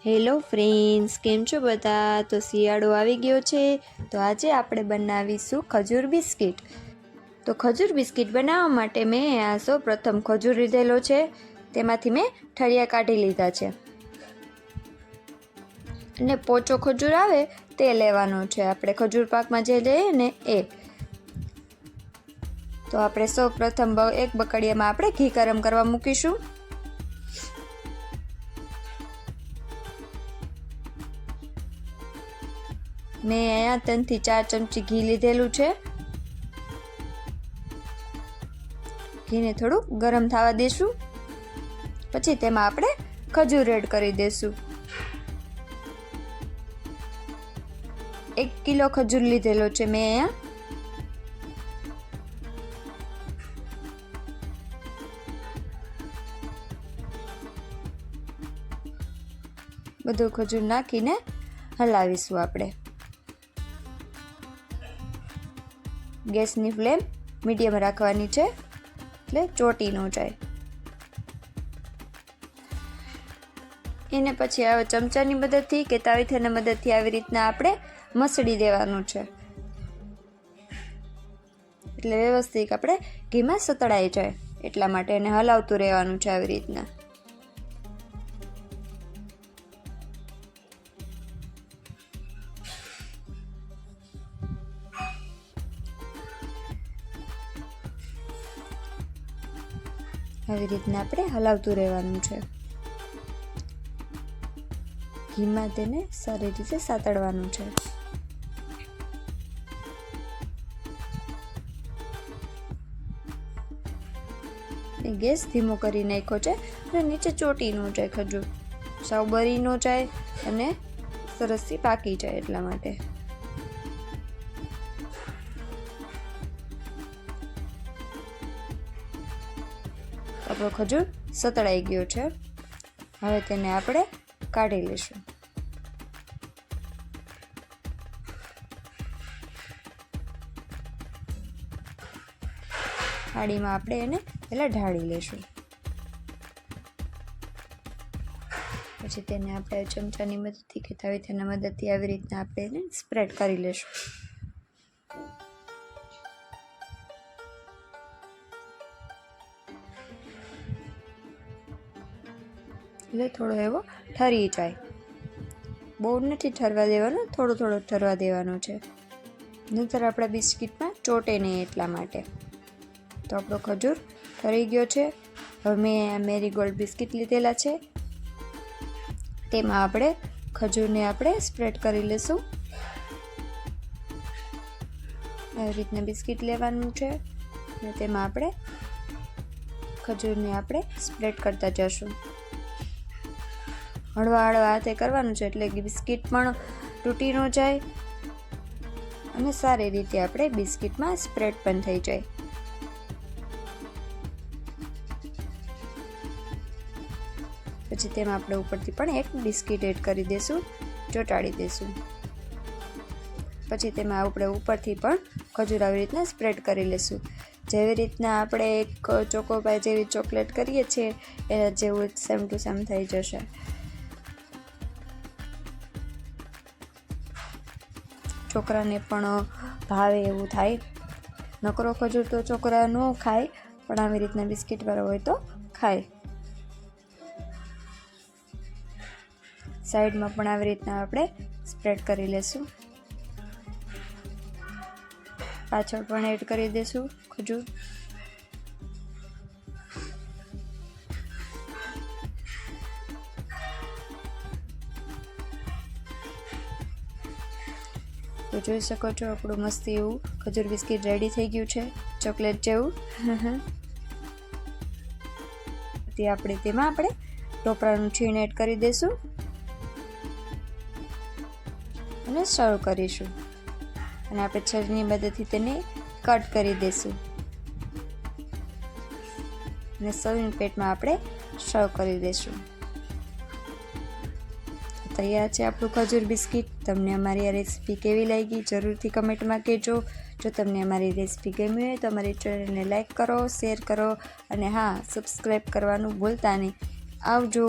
Hello friends, કેમ છો બધા? તો શિયાળો આવી ગયો છે, તો આજે આપણે બનાવીશું ખજૂર બિસ્કિટ. તો ખજૂર બિસ્કિટ બનાવવા માટે મેં સૌ પ્રથમ ખજૂર લીધેલો છે, તેમાંથી મેં ઠળિયા કાઢી લીધા છે અને પોચો ખજૂર આવે તે લેવાનો છે. આપણે ખજૂર પાકમાં જે લઈએ ને એ. તો આપણે સૌ પ્રથમ એક બકડિયામાં આપણે ઘી ગરમ કરવા મૂકીશું. મેં અહીંયા 3 થી 4 ચમચી ઘી લીધેલું છે. ઘીને થોડું ગરમ થવા દઈશું. પછી તેમાં આપણે ખજૂર એડ કરી દઈશું. 1 કિલો ખજૂર લીધેલો છે મેં અહીંયા. બધું ખજૂર નાખીને હલાવીશું આપણે. ગેસની ફ્લેમ મીડિયમ રાખવાની છે, એટલે ચોટી ન જાય. એને પછી હવે ચમચાની મદદથી કે તાવીથાની મદદથી આવી રીતના આપણે મસળી દેવાનું છે, એટલે વ્યવસ્થિત આપણે ઘીમાં સતળાઈ જાય. એટલા માટે એને હલાવતું રહેવાનું છે આવી રીતના. આવી રીતના આપણે હલાવતું રહેવાનું છે. ઘીમાં તેને સારી રીતે સાતળવાનું છે. ગેસ ધીમો કરી નાખ્યો છે અને નીચે ચોટી ન જાય ખજૂર, સાવ બળી ન જાય અને સરસથી પાકી જાય એટલા માટે. આપણો ખજૂર સતળાઈ ગયો છે. હવે તેને આપણે કાઢી લઈશું. થાળીમાં આપણે એને પહેલાં ઢાળી લઈશું. પછી તેને આપણે ચમચાની મદદથી કે તાવીથાની મદદથી આવી રીતના આપણે એને સ્પ્રેડ કરી લઈશું. એટલે થોડો એવો ઠરી જાય. બહુ નથી ઠરવા દેવાનો, થોડો થોડો ઠરવા દેવાનો છે, નહીંતર આપણા બિસ્કિટમાં ચોટે નહીં એટલા માટે. તો આપણો ખજૂર ઠરી ગયો છે. હવે મેં મેરીગોલ્ડ બિસ્કિટ લીધેલા છે, તેમાં આપણે ખજૂરને આપણે સ્પ્રેડ કરી લઈશું. આવી રીતના બિસ્કિટ લેવાનું છે અને તેમાં આપણે ખજૂરને આપણે સ્પ્રેડ કરતા જશું. હળવા હળવા હાથે કરવાનું છે, એટલે બિસ્કિટ પણ તૂટી ન જાય અને સારી રીતે આપણે બિસ્કિટમાં સ્પ્રેડ પણ થઈ જાય. પછી તેમાં આપણે ઉપરથી પણ એક બિસ્કિટ એડ કરી દઈશું, ચોંટાડી દઈશું. પછી તેમાં આપણે ઉપરથી પણ ખજૂર આવી રીતના સ્પ્રેડ કરી લઈશું. જેવી રીતના આપણે એક ચોકોપાઈ જેવી ચોકલેટ કરીએ છીએ એના જેવું સેમ ટુ સેમ થઈ જશે. છોકરાને પણ ભાવે એવું થાય. નકરો ખજૂર તો છોકરા ન ખાય, પણ આવી રીતના બિસ્કિટવાળો હોય તો ખાય. સાઈડમાં પણ આવી રીતના આપણે સ્પ્રેડ કરી લેશું. પાછળ પણ એડ કરી દઈશું ખજૂર. તો જોઈ શકો છો આપણું મસ્ત એવું ખજૂર બિસ્કિટ રેડી થઈ ગયું છે, ચોકલેટ જેવું. તેમાં આપણે ટોપરાનું છીણ એડ કરી દઈશું અને સર્વ કરીશું. અને આપણે છરીની મદદથી તેને કટ કરી દઈશું અને સર્વિંગ પ્લેટમાં આપણે સર્વ કરી દઈશું. તૈયાર છે આપણું ખજૂર બિસ્કિટ. તમને અમારી આ રેસીપી કેવી લાગી જરૂરથી કમેન્ટમાં કહેજો. જો તમને અમારી રેસીપી ગમી હોય તો અમારી ચેનલને લાઈક કરો, શેર કરો અને હા, સબસ્ક્રાઈબ કરવાનું ભૂલતા નહીં. આવજો.